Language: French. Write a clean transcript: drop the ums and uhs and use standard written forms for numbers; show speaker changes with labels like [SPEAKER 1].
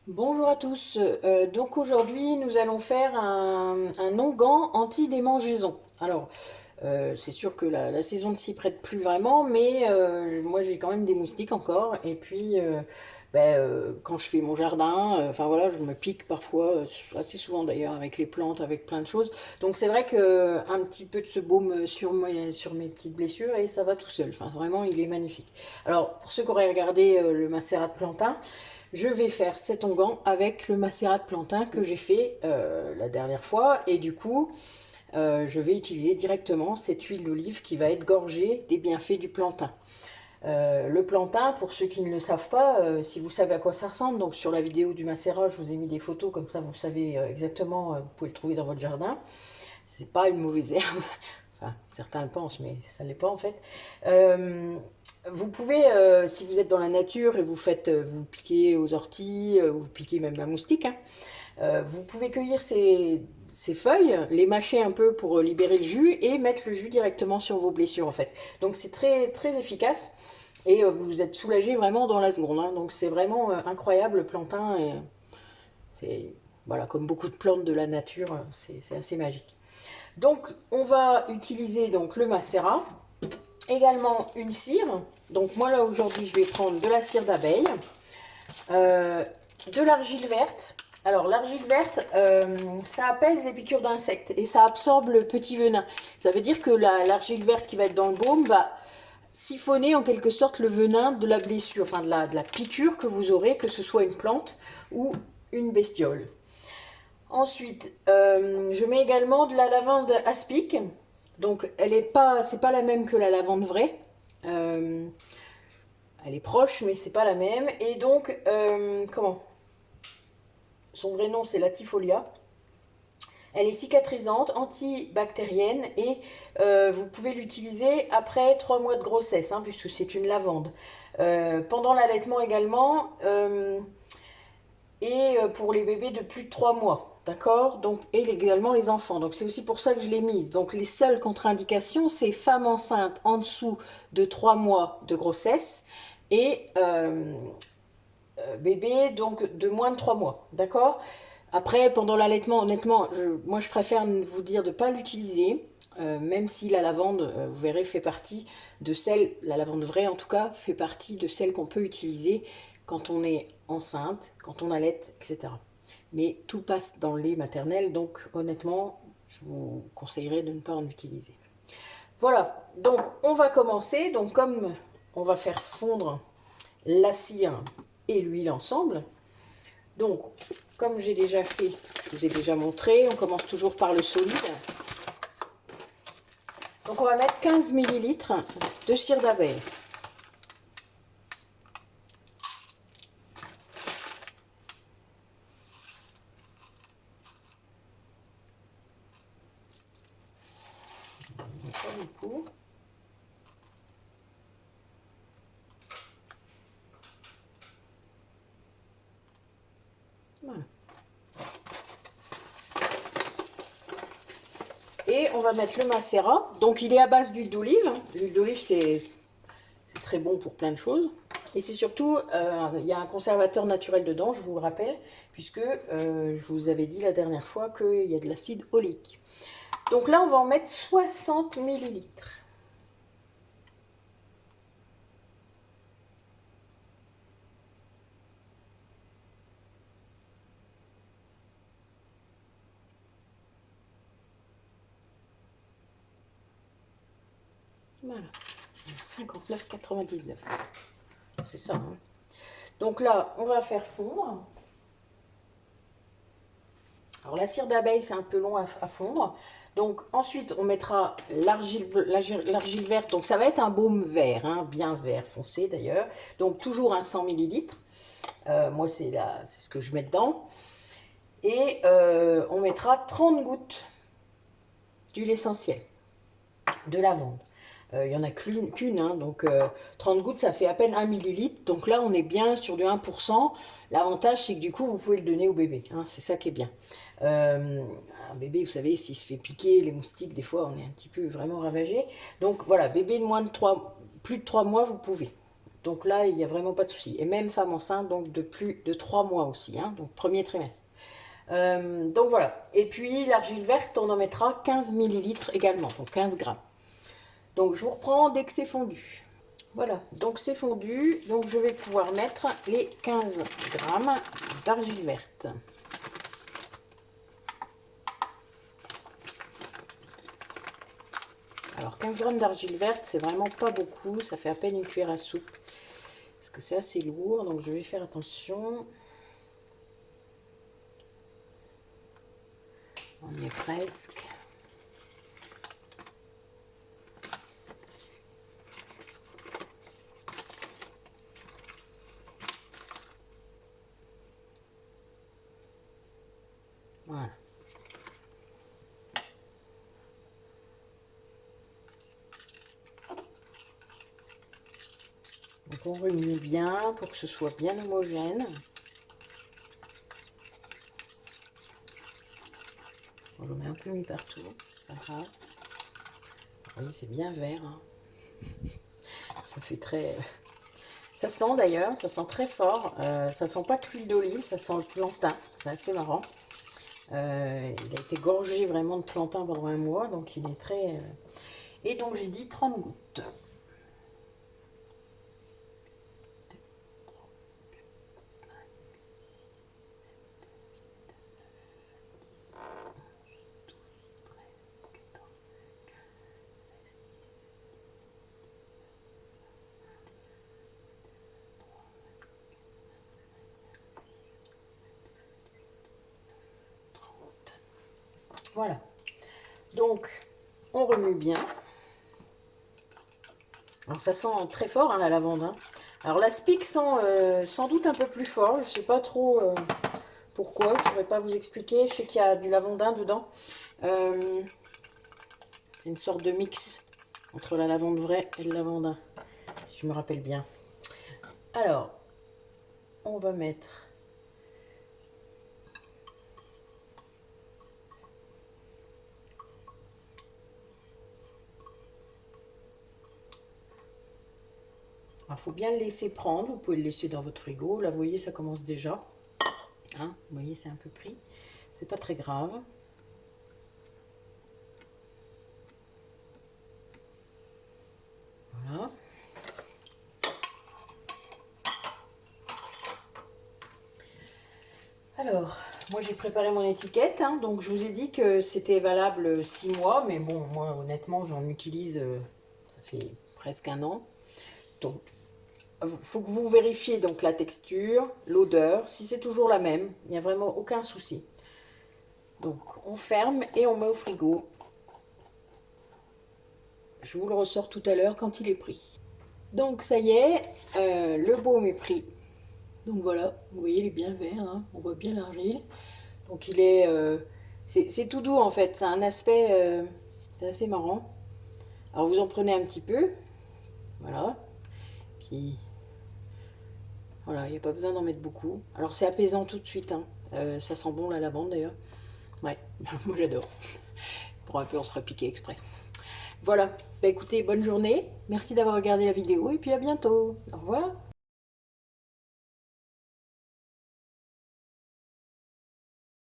[SPEAKER 1] Bonjour à tous. Donc aujourd'hui, nous allons faire un onguent anti-démangeaison. Alors, c'est sûr que la saison ne s'y prête plus vraiment, mais moi j'ai quand même des moustiques encore. Et puis, quand je fais mon jardin, enfin voilà, je me pique parfois, assez souvent d'ailleurs, avec les plantes, avec plein de choses. Donc c'est vrai que un petit peu de ce baume sur mes petites blessures et ça va tout seul. Enfin vraiment, il est magnifique. Alors, pour ceux qui auraient regardé le macérat de plantain, je vais faire cet onguent avec le macérat de plantain que j'ai fait la dernière fois. Et du coup, je vais utiliser directement cette huile d'olive qui va être gorgée des bienfaits du plantain. Le plantain, pour ceux qui ne le savent pas, si vous savez à quoi ça ressemble, donc sur la vidéo du macérat, je vous ai mis des photos, comme ça vous savez exactement, vous pouvez le trouver dans votre jardin. C'est pas une mauvaise herbe, enfin certains le pensent, mais ça ne l'est pas en fait. Euh, Vous pouvez, si vous êtes dans la nature et vous faites, vous piquez aux orties, vous piquez même la moustique, hein, vous pouvez cueillir ces feuilles, les mâcher un peu pour libérer le jus et mettre le jus directement sur vos blessures en fait. Donc c'est très très efficace et vous êtes soulagé vraiment dans la seconde, hein. Donc c'est vraiment incroyable le plantain. C'est voilà, comme beaucoup de plantes de la nature, c'est assez magique. Donc on va utiliser donc le macérat, également une cire. Donc moi là aujourd'hui je vais prendre de la cire d'abeille, euh, de l'argile verte. Alors l'argile verte, ça apaise les piqûres d'insectes et ça absorbe le petit venin. Ça veut dire que l'argile verte qui va être dans le baume va siphonner en quelque sorte le venin de la blessure, enfin de la piqûre que vous aurez, que ce soit une plante ou une bestiole. Ensuite, je mets également de la lavande aspic. Donc elle est pas, c'est pas la même que la lavande vraie. Euh, Elle est proche, mais c'est pas la même. Et donc, comment? Son vrai nom, c'est Latifolia. Elle est cicatrisante, antibactérienne et vous pouvez l'utiliser après 3 mois de grossesse, hein, puisque c'est une lavande. Pendant l'allaitement également, et pour les bébés de plus de 3 mois. D'accord. Donc, et également les enfants. Donc, c'est aussi pour ça que je l'ai mise. Donc, les seules contre-indications, c'est femmes enceintes en dessous de 3 mois de grossesse et bébé donc de moins de 3 mois. D'accord. Après, pendant l'allaitement, honnêtement, moi je préfère vous dire de ne pas l'utiliser, même si la lavande, vous verrez, fait partie de celle, la lavande vraie en tout cas, fait partie de celles qu'on peut utiliser quand on est enceinte, quand on allaite, etc. Mais tout passe dans le lait maternel, donc honnêtement, je vous conseillerais de ne pas en utiliser. Voilà, donc on va commencer. Donc comme on va faire fondre la cire et l'huile ensemble, donc, comme j'ai déjà fait, je vous ai déjà montré, on commence toujours par le solide. Donc, on va mettre 15 millilitres de cire d'abeille. Pas beaucoup. Voilà. Et on va mettre le macérat. Donc, il est à base d'huile d'olive. L'huile d'olive, c'est très bon pour plein de choses. Et c'est surtout, il y a un conservateur naturel dedans, je vous le rappelle, puisque je vous avais dit la dernière fois qu'il y a de l'acide oléique. Donc là, on va en mettre 60 millilitres. Voilà, 59,99. C'est ça, hein. Donc là, on va faire fondre. Alors la cire d'abeille, c'est un peu long à fondre. Donc ensuite, on mettra l'argile verte. Donc ça va être un baume vert, hein, bien vert foncé d'ailleurs. Donc toujours un 100 millilitres. Moi, c'est ce que je mets dedans. Et on mettra 30 gouttes d'huile essentielle de lavande. Il n'y en a qu'une, hein, donc 30 gouttes, ça fait à peine 1 millilitre. Donc là, on est bien sur du 1%. L'avantage, c'est que du coup, vous pouvez le donner au bébé, hein, c'est ça qui est bien. Un bébé, vous savez, s'il se fait piquer, les moustiques, des fois, on est un petit peu vraiment ravagé. Donc voilà, bébé de moins de 3, plus de 3 mois, vous pouvez. Donc là, il n'y a vraiment pas de souci. Et même femme enceinte, donc de plus de 3 mois aussi, hein, donc premier trimestre. Donc voilà. Et puis l'argile verte, on en mettra 15 millilitres également, donc 15 grammes. Donc je vous reprends dès que c'est fondu. Voilà, donc c'est fondu. Donc je vais pouvoir mettre les 15 grammes d'argile verte. Alors 15 grammes d'argile verte, c'est vraiment pas beaucoup. Ça fait à peine une cuillère à soupe. Parce que c'est assez lourd, donc je vais faire attention. On y est presque. Voilà. Donc on remue bien pour que ce soit bien homogène. Bon, j'en mets un peu mis partout, c'est pas grave. Vous voyez, c'est bien vert. Hein. Ça fait très... Ça sent d'ailleurs, ça sent très fort. Ça sent pas que l'huile d'olive, ça sent le plantain. C'est assez marrant. Il a été gorgé vraiment de plantain pendant un mois, donc il est très... Et donc j'ai dit 30 gouttes. Voilà. Donc, on remue bien. Alors, ça sent très fort, hein, la lavande. Hein. Alors, l'aspic sent sans doute un peu plus fort. Je ne sais pas trop pourquoi. Je ne saurais pas vous expliquer. Je sais qu'il y a du lavandin dedans. Une sorte de mix entre la lavande vraie et le lavandin. Si je me rappelle bien. Alors, on va mettre... Il faut bien le laisser prendre, vous pouvez le laisser dans votre frigo. Là, vous voyez, ça commence déjà. Hein, vous voyez, c'est un peu pris. C'est pas très grave. Voilà. Alors, moi j'ai préparé mon étiquette. Hein, donc, je vous ai dit que c'était valable 6 mois. Mais bon, moi, honnêtement, j'en utilise, ça fait presque un an. Donc, il faut que vous vérifiez donc la texture, l'odeur, si c'est toujours la même, il n'y a vraiment aucun souci. Donc on ferme et on met au frigo. Je vous le ressors tout à l'heure quand il est pris. Donc ça y est, le baume est pris. Donc voilà, vous voyez il est bien vert, hein, on voit bien l'argile. Donc il est, c'est tout doux en fait, c'est un aspect, c'est assez marrant. Alors vous en prenez un petit peu, voilà. Puis voilà, il n'y a pas besoin d'en mettre beaucoup. Alors c'est apaisant tout de suite, hein. Ça sent bon la lavande d'ailleurs. Ouais, moi j'adore. Pour un peu on se ferait piquer exprès. Voilà, bah écoutez, bonne journée. Merci d'avoir regardé la vidéo et puis à bientôt. Au revoir.